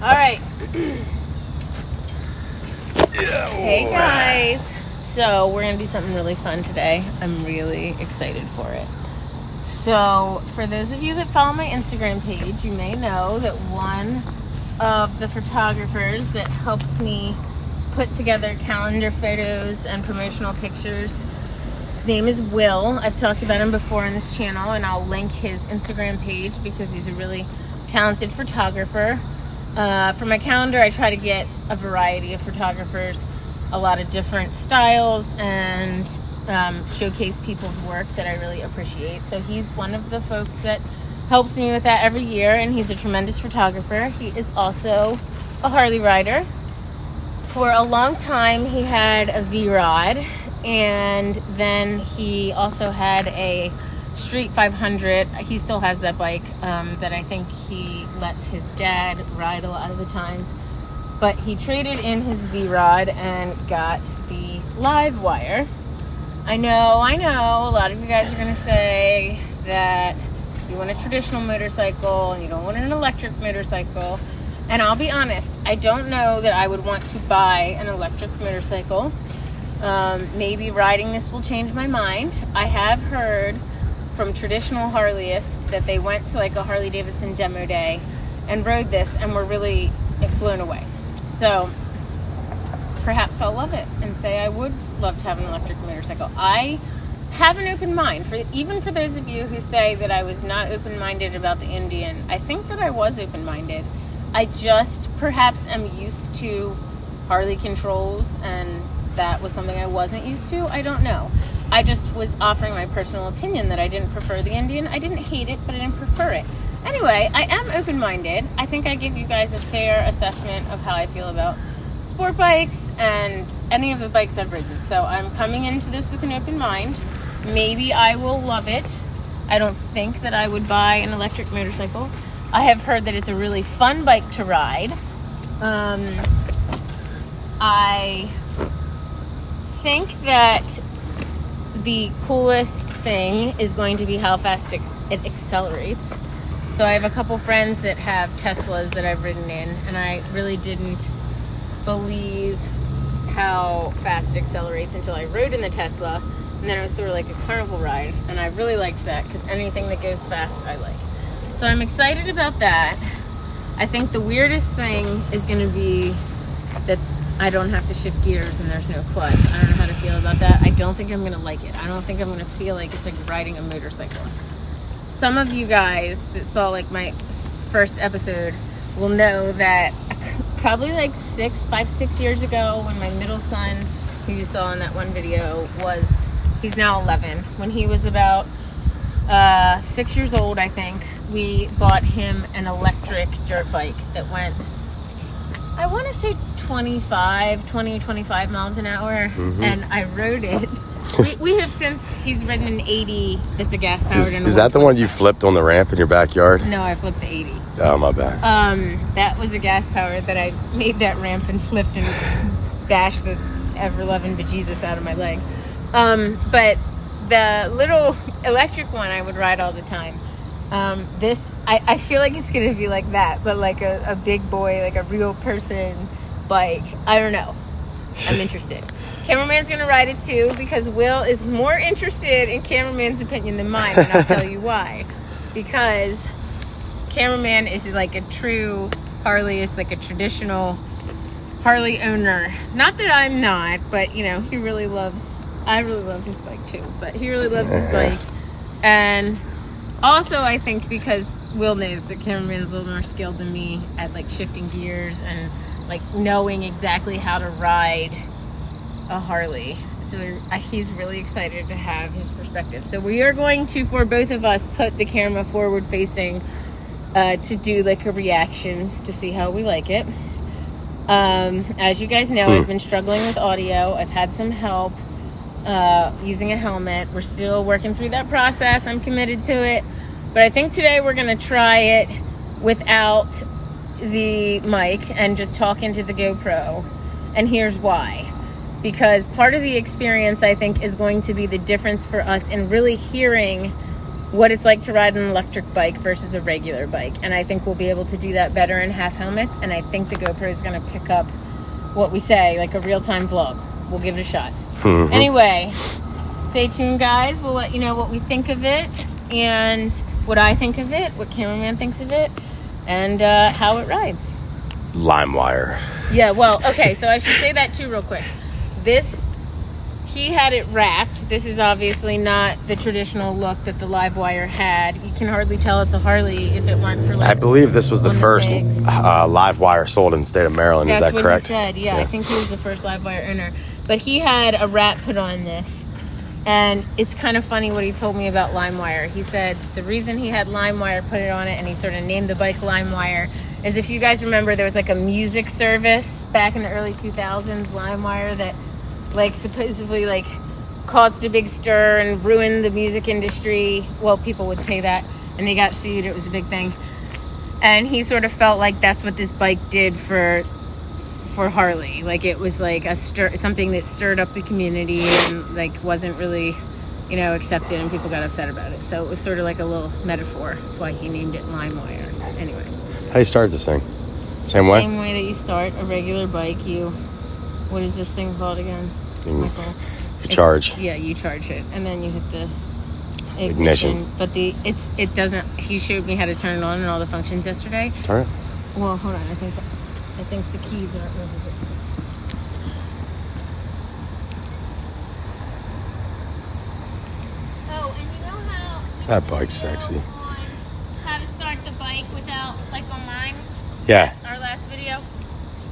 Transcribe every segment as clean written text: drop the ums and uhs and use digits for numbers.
Alright. Hey guys. So we're going to do something really fun today. I'm really excited for it. So for those of you that follow my Instagram page, you may know that one of the photographers that helps me put together calendar photos and promotional pictures, his name is Will. I've talked about him before on this channel, and I'll link his Instagram page because he's a really talented photographer. For my calendar, I try to get a variety of photographers, a lot of different styles, and showcase people's work that I really appreciate. So he's one of the folks that helps me with that every year, and he's a tremendous photographer. He is also a Harley rider. For a long time, he had a V-Rod, and then he also had a Street 500. He still has that bike that I think he lets his dad ride a lot of the times. But he traded in his V-Rod and got the Livewire. I know, a lot of you guys are going to say that you want a traditional motorcycle and you don't want an electric motorcycle. And I'll be honest, I don't know that I would want to buy an electric motorcycle. Maybe riding this will change my mind. I have heard from traditional Harleyists that they went to like a Harley Davidson demo day and rode this and were really blown away. So perhaps I'll love it and say I would love to have an electric motorcycle. I have an open mind. Even for those of you who say that I was not open-minded about the Indian, I think that I was open-minded. I just perhaps am used to Harley controls, and that was something I wasn't used to. I don't know. I just was offering my personal opinion that I didn't prefer the Indian. I didn't hate it, but I didn't prefer it. Anyway, I am open-minded. I think I give you guys a fair assessment of how I feel about sport bikes and any of the bikes I've ridden. So I'm coming into this with an open mind. Maybe I will love it. I don't think that I would buy an electric motorcycle. I have heard that it's a really fun bike to ride. I think that the coolest thing is going to be how fast it accelerates. So I have a couple friends that have Teslas that I've ridden in, and I really didn't believe how fast it accelerates until I rode in the Tesla, and then it was sort of like a carnival ride, and I really liked that because anything that goes fast I like. So I'm excited about that. I think the weirdest thing is going to be that I don't have to shift gears and there's no clutch. I don't know how to feel about that. I don't think I'm going to like it. I don't think I'm going to feel like it's like riding a motorcycle. Some of you guys that saw like my first episode will know that probably like 6 years ago, when my middle son, who you saw in that one video, he's now 11. When he was about 6 years old, I think, we bought him an electric dirt bike that went, I want to say 20 to 25 miles an hour, and I rode it. We have since, he's ridden an 80 that's a gas powered. Is that the one you flipped on the ramp in your backyard? No, I flipped the 80. Oh, my bad. That was a gas powered that I made that ramp and flipped and bashed the ever-loving bejesus out of my leg. But the little electric one I would ride all the time. I feel like it's going to be like that, but like a big boy, like a real person bike. I don't know. I'm interested. Cameraman's going to ride it too because Will is more interested in Cameraman's opinion than mine, and I'll tell you why. Because Cameraman is like a true Harley, is like a traditional Harley owner. Not that I'm not, but you know, I really love his bike too, but he really loves his bike. And also I think because Will knows that Cameraman's a little more skilled than me at like shifting gears and like knowing exactly how to ride a Harley. So he's really excited to have his perspective. So we are going to, for both of us, put the camera forward facing to do like a reaction to see how we like it. As you guys know, I've been struggling with audio. I've had some help using a helmet. We're still working through that process. I'm committed to it. But I think today we're going to try it without the mic and just talk into the GoPro. And here's why. Because part of the experience, I think, is going to be the difference for us in really hearing what it's like to ride an electric bike versus a regular bike. And I think we'll be able to do that better in half helmets. And I think the GoPro is going to pick up what we say, like a real-time vlog. We'll give it a shot. Mm-hmm. Anyway, stay tuned, guys. We'll let you know what we think of it and what I think of it, what Cameraman thinks of it, and how it rides. Livewire. Yeah, well, okay, so I should say that too real quick. He had it wrapped. This is obviously not the traditional look that the Livewire had. You can hardly tell it's a Harley if it weren't for, like, I believe this was the first legs. Livewire sold in the state of Maryland. That's Is that what correct? He said. Yeah, I think he was the first Livewire owner. But he had a wrap put on this. And it's kind of funny what he told me about Livewire. He said the reason he had Livewire put it on it, and he sort of named the bike Livewire, is if you guys remember, there was like a music service back in the early 2000s, Livewire, that like supposedly like caused a big stir and ruined the music industry. Well, people would say that, and they got sued. It was a big thing. And he sort of felt like that's what this bike did for Harley. Like it was like something that stirred up the community and like wasn't really, you know, accepted, and people got upset about it. So it was sort of like a little metaphor. That's why he named it Livewire. Anyway. How do you start this thing? Same way? Same way that you start a regular bike. What is this thing called again, Michael? You charge. Yeah, you charge it, and then you hit the Ignition. But it doesn't. He showed me how to turn it on and all the functions yesterday. Start it. Well, hold on. I think the keys aren't really good. Oh, and you know how That bike's sexy. how to start the bike without, like on mine, Yeah. our last video?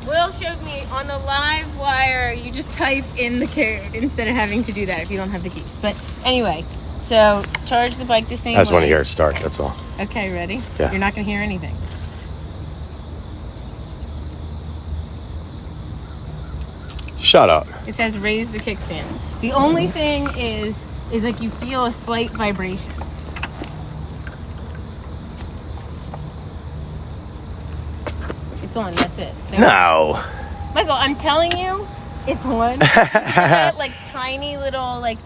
Will showed me on the Livewire, you just type in the code instead of having to do that if you don't have the keys. But anyway, so charge the bike the same way. I just want to hear it start, that's all. Okay, ready? Yeah. You're not going to hear anything. Shut up. It says raise the kickstand. The only thing is like you feel a slight vibration. It's on, that's it. No. Michael, I'm telling you, it's on. That, like tiny little like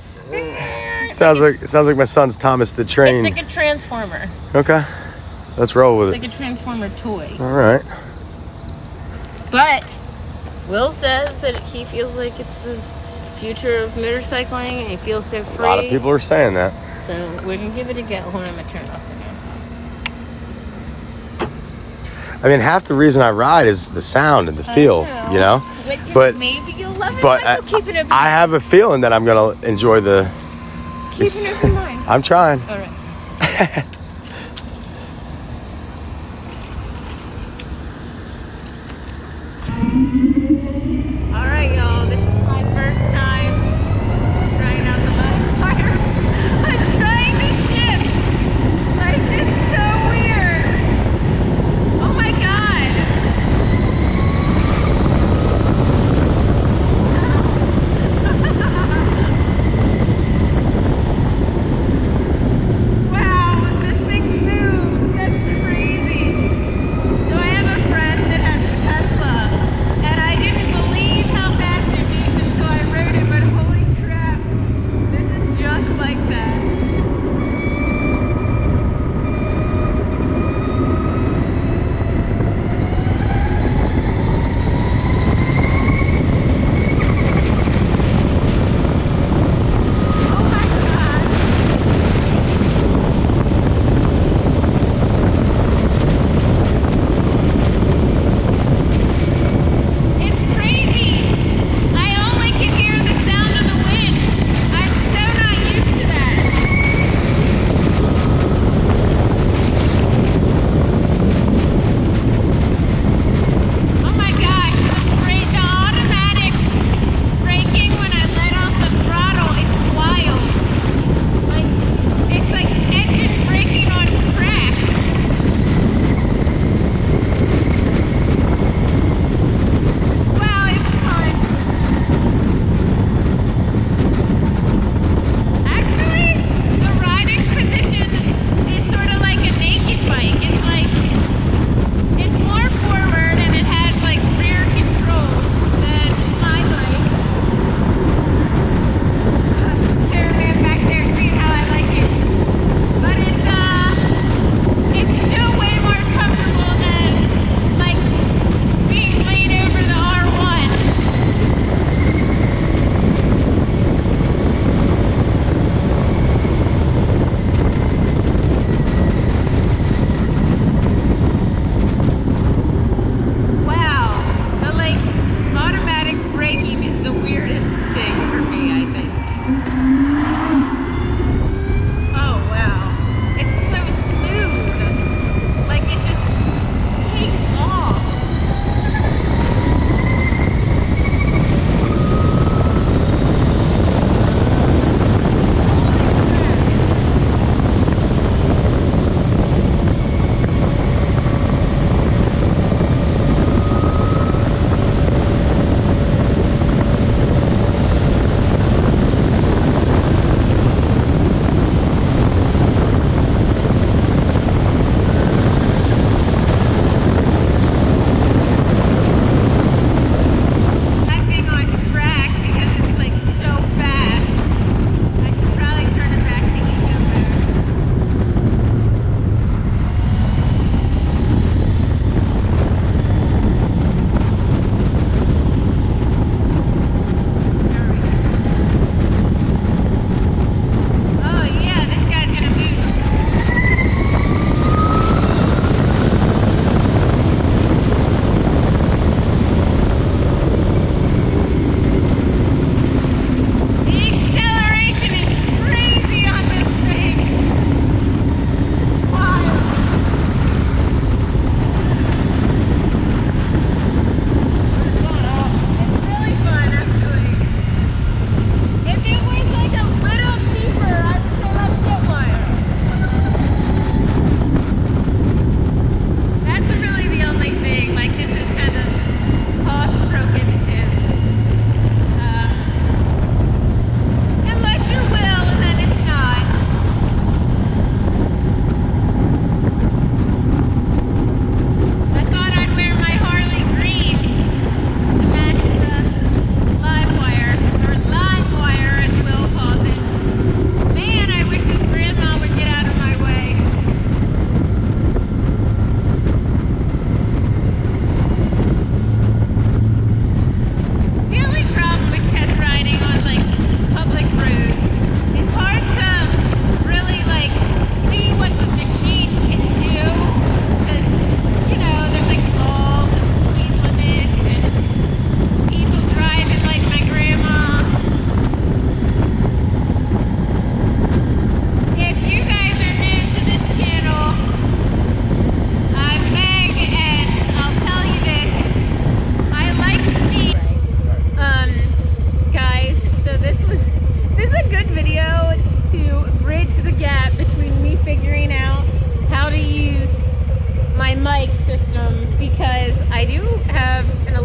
Sounds like my son's Thomas the Train. it's like a transformer. Okay. Let's roll with it. Like a transformer toy. All right. But Will says that he feels like it's the future of motorcycling and he feels so free. A lot of people are saying that. So we're gonna give it a go. Hold on, I'm gonna turn it off again. I mean, half the reason I ride is the sound and the feel, you know? But maybe you'll love it. But Michael, keep it open. I have a feeling that I'm going to enjoy the... Keep an open mind. I'm trying. All right. All right, y'all. This is my first time trying out the Livewire. I'm trying to shift. Like, it's so weird. Oh my god. Wow, this thing moves. That's crazy. So I have a friend that has a Tesla, and I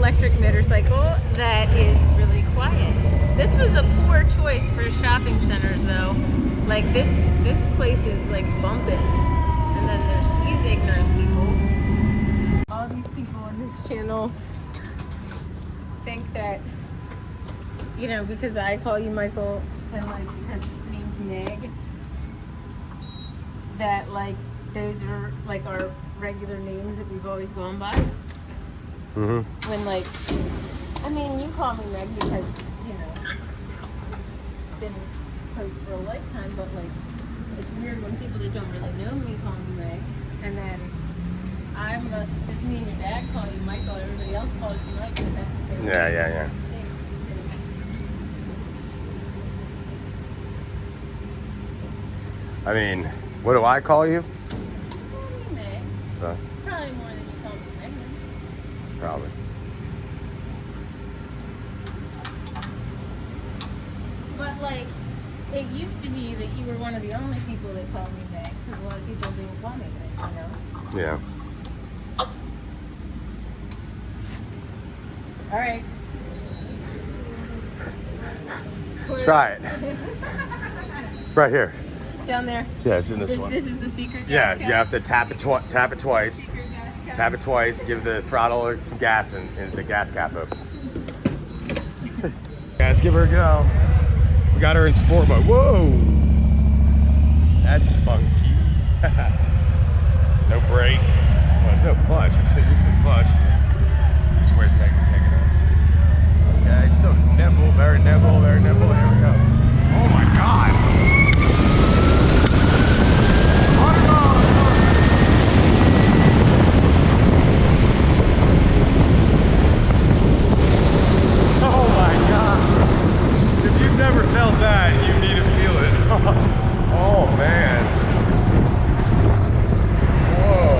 electric motorcycle that is really quiet. This was a poor choice for shopping centers though. Like this place is like bumping. And then there's these ignorant people. All these people on this channel think that, you know, because I call you Michael and like because it's named Meg, that like those are like our regular names that we've always gone by. Mm-hmm. When like, I mean, you call me Meg because, you know, been close for a lifetime, but like, it's weird when people that don't really know me call me Meg, and then just me and your dad call you Michael, everybody else calls you Mike, and that's what they Yeah. I mean, what do I call you? Call me Meg. Probably more than you call me Megan. Probably. But like, it used to be that you were one of the only people that called me Meg, because a lot of people didn't call me Meg, you know? Yeah. All right. Try it. Right here. Down there. Yeah, it's in this one. This is the secret gas Yeah, cap? you have to tap it twice. Secret gas cap? Tap it twice, give the throttle some gas, and the gas cap opens. Yeah, let's give her a go. We got her in sport mode. Whoa! That's funky. No brake. Well, there's no clutch. You said just the clutch. Just where's Megan taking us? Okay, so nimble, very nimble, very nimble. Here we go. Oh my God! Oh my God! If you've never felt that, you need to feel it. Oh man! Whoa!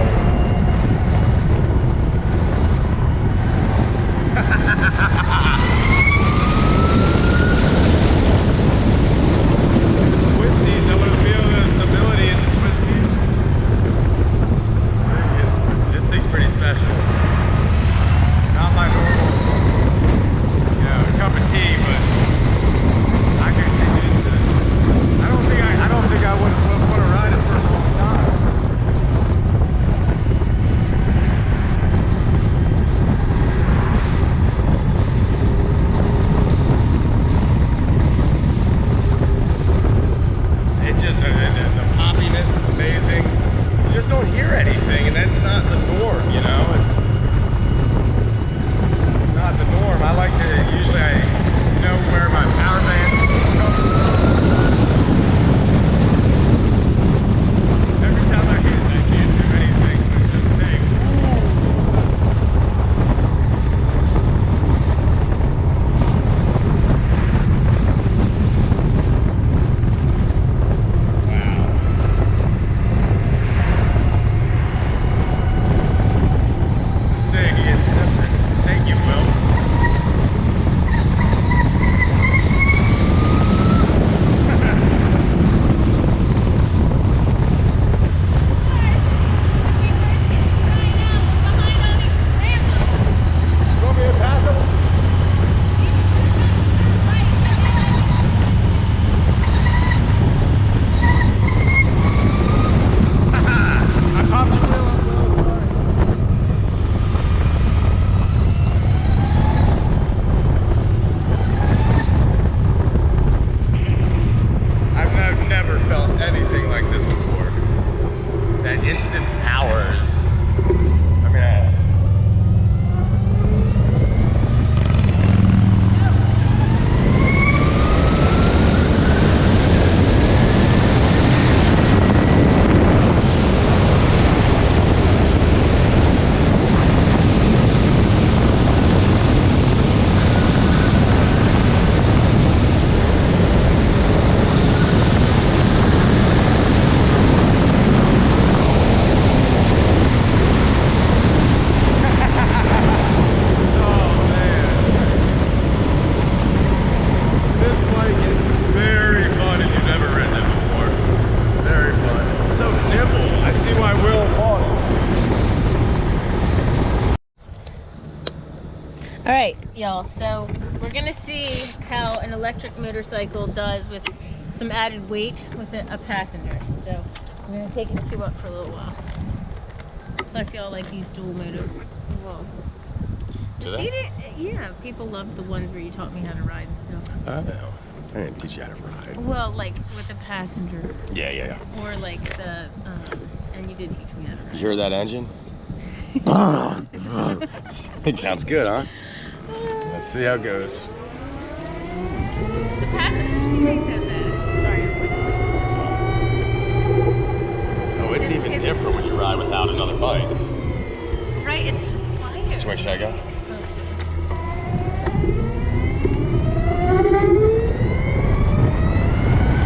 All right, y'all. So we're gonna see how an electric motorcycle does with some added weight with a passenger. So we're gonna take it two up for a little while. Plus, y'all like these dual motor vlogs. Do they? Yeah, people love the ones where you taught me how to ride and stuff. I know. I didn't teach you how to ride. Well, like with a passenger. Yeah. Or like the, and you did teach me how to ride. You hear that engine? It sounds good, huh? Let's see how it goes. The passengers think that bad. Sorry. Oh, it's even different when you ride without another bike. Right, it's quiet. Which way should I go?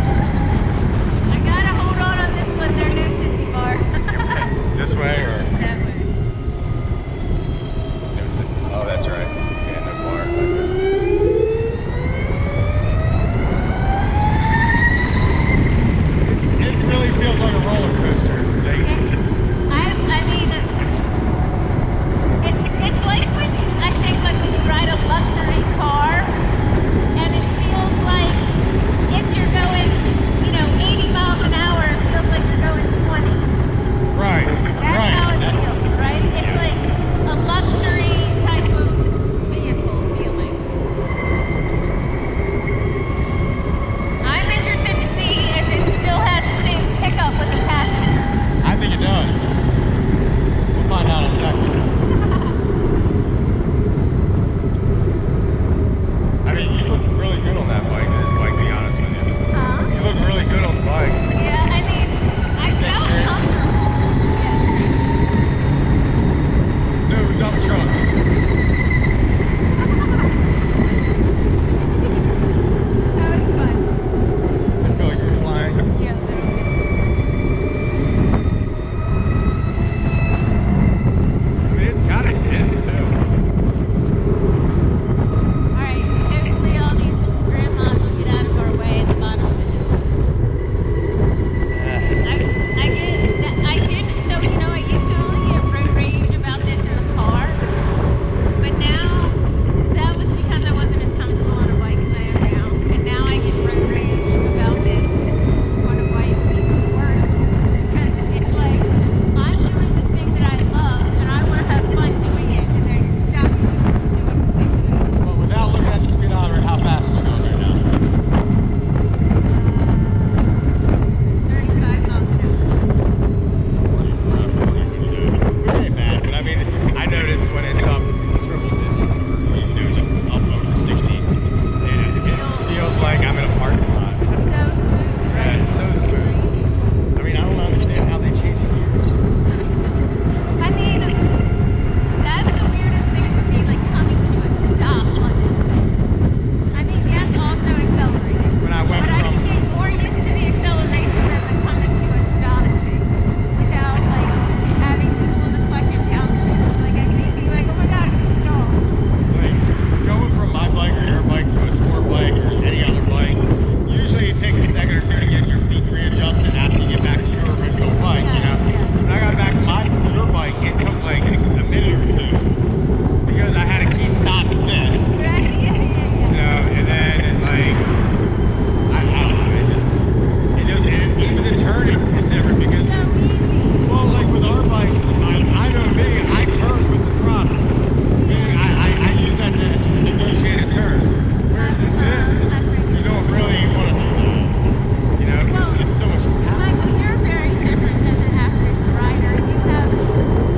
I gotta hold on this one. There's no sissy bar. This way or? That way. No system. Oh, that's right. Yeah, no bar. It really feels like a roller coaster. It's like when you ride a luxury car, and it feels like if you're going, 80 miles an hour, it feels like you're going 20. Right. That's how it feels, right? It's like a luxury type of vehicle feeling. I'm interested to see if it still has the same pickup with the passenger. I think it does. We'll find out in a second. I mean, you look really good on that bike, this bike, to be honest with you. Huh? You look really good on the bike. Yeah, I mean, I felt comfortable. No dump trucks. That was fun. I feel like you're flying. Yeah. I mean, it's got a dip, too. Alright, hopefully all these grandmas will get out of our way at the bottom of the hill. So I used to only get road rage about this in the car, but now, that was because I wasn't as comfortable on a bike as I am now, and now I get road rage about this on a bike even worse, because it's like, I'm doing the thing that I love, and I want to have fun doing it, and they're stopping me from doing the thing that I love. Well, without looking at the speedometer, how fast are we going right now? 35 miles an hour. It ain't bad, but I mean, I noticed when it's up triple digits, or just up over 60, it feels like I'm in a parking lot. So smooth, Yeah, right? it's so smooth. I mean, I don't understand how they change gears. I mean, that's the weirdest thing for me, like coming to a stop on this thing. I mean, yes, also accelerating. When I went But I from can get more used to the acceleration than the coming to a stop thing without like having to pull the clutch and downshift. Like I can be like, oh my god, I can stall. like going from my bike or your bike to a sport bike or any other bike, usually it takes a second or two to get your feet readjusted after you get back to your original bike, Yeah. When I got back to your bike, it took like a minute or two because I had to keep stopping this, Right? Yeah. and then like I don't know, even the turning is different because So easy. well, like with our bike, I know me, I turn with the throttle. Meaning I use that to negotiate a turn. Whereas in this, you don't really want to do that. Because it's so much power. Michael, you're very different than the average rider.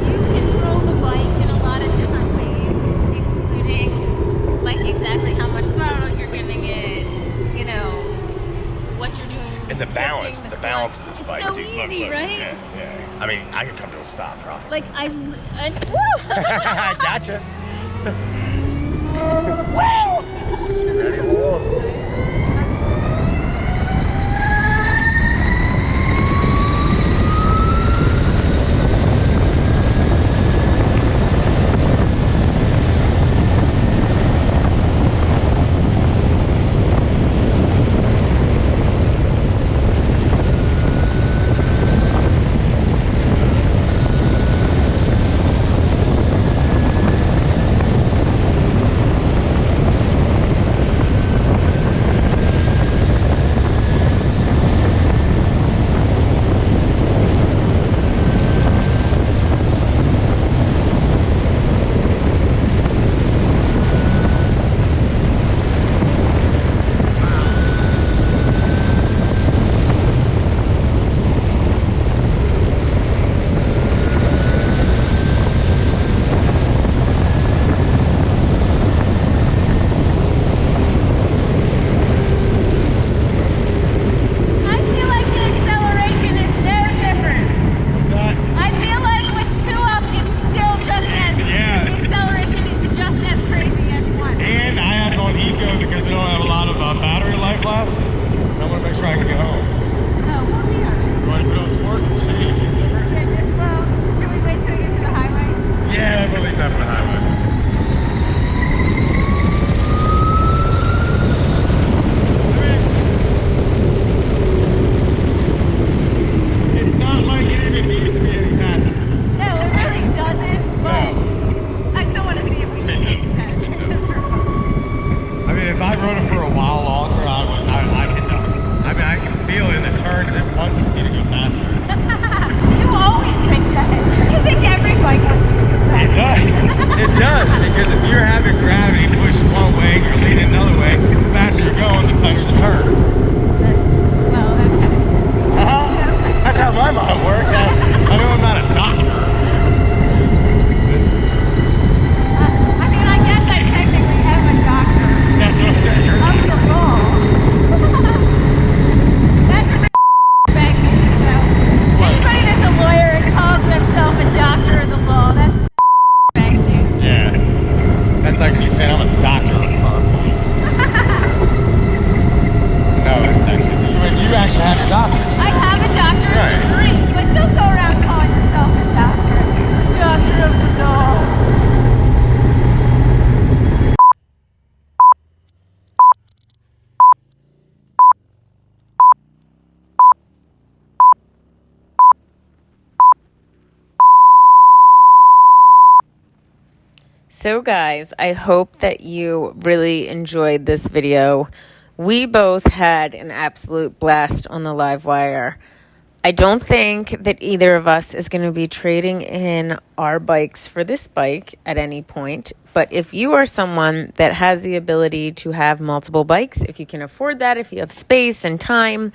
You control the bike in a lot of different ways, including like exactly how much throttle you're giving it, what you're doing. And the balance of this bike, so dude. easy, Look. right? Yeah. I mean, I could come to a stop, probably. Like I woo! I gotcha. Woo! Ready? Hold on. it's like he's saying I'm a doctor of carpool. No, it's actually you actually have your doctorate. I have a doctorate degree, but don't go around calling yourself a doctor. Doctor of the dog. So guys, I hope that you really enjoyed this video. We both had an absolute blast on the Livewire. I don't think that either of us is going to be trading in our bikes for this bike at any point. But if you are someone that has the ability to have multiple bikes, if you can afford that, if you have space and time,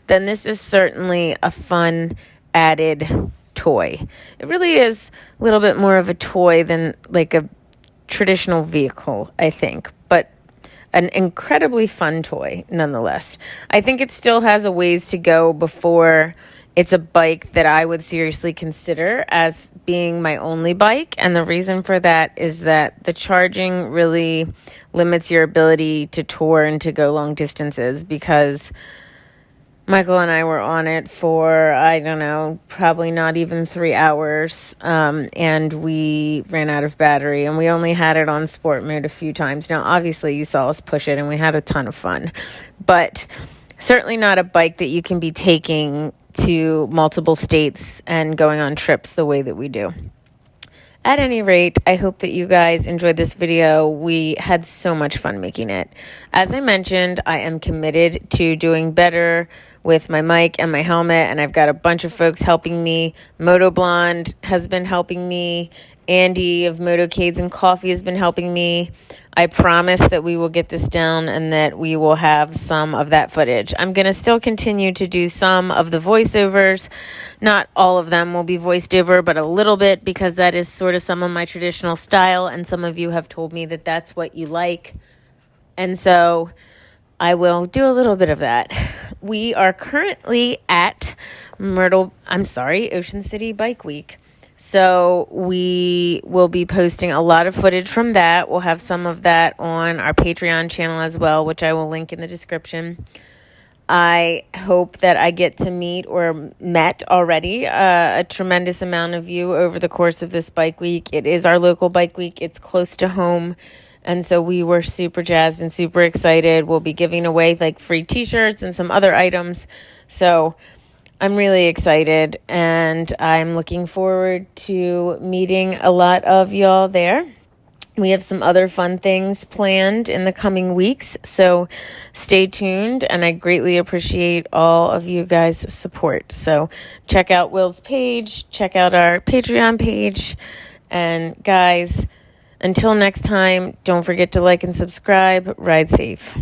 then this is certainly a fun added toy. It really is a little bit more of a toy than like a traditional vehicle, I think, but an incredibly fun toy nonetheless. I think it still has a ways to go before it's a bike that I would seriously consider as being my only bike. And the reason for that is that the charging really limits your ability to tour and to go long distances, because Michael and I were on it for, I don't know, probably not even 3 hours, and we ran out of battery, and we only had it on sport mode a few times. Now, obviously, you saw us push it, and we had a ton of fun, but certainly not a bike that you can be taking to multiple states and going on trips the way that we do. At any rate, I hope that you guys enjoyed this video. We had so much fun making it. As I mentioned, I am committed to doing better with my mic and my helmet, and I've got a bunch of folks helping me. Moto Blonde has been helping me. Andy of Motorcades and Coffee has been helping me. I promise that we will get this down and that we will have some of that footage. I'm going to still continue to do some of the voiceovers. Not all of them will be voiced over, but a little bit, because that is sort of some of my traditional style, and some of you have told me that that's what you like. And so I will do a little bit of that. We are currently at Ocean City Bike Week. So we will be posting a lot of footage from that. We'll have some of that on our Patreon channel as well, which I will link in the description. I hope that I get to meet or met already a tremendous amount of you over the course of this bike week. It is our local bike week. It's close to home. And so we were super jazzed and super excited. We'll be giving away like free t-shirts and some other items. So I'm really excited, and I'm looking forward to meeting a lot of y'all there. We have some other fun things planned in the coming weeks, so stay tuned, and I greatly appreciate all of you guys' support. So check out Will's page, check out our Patreon page, and guys, until next time, don't forget to like and subscribe. Ride safe.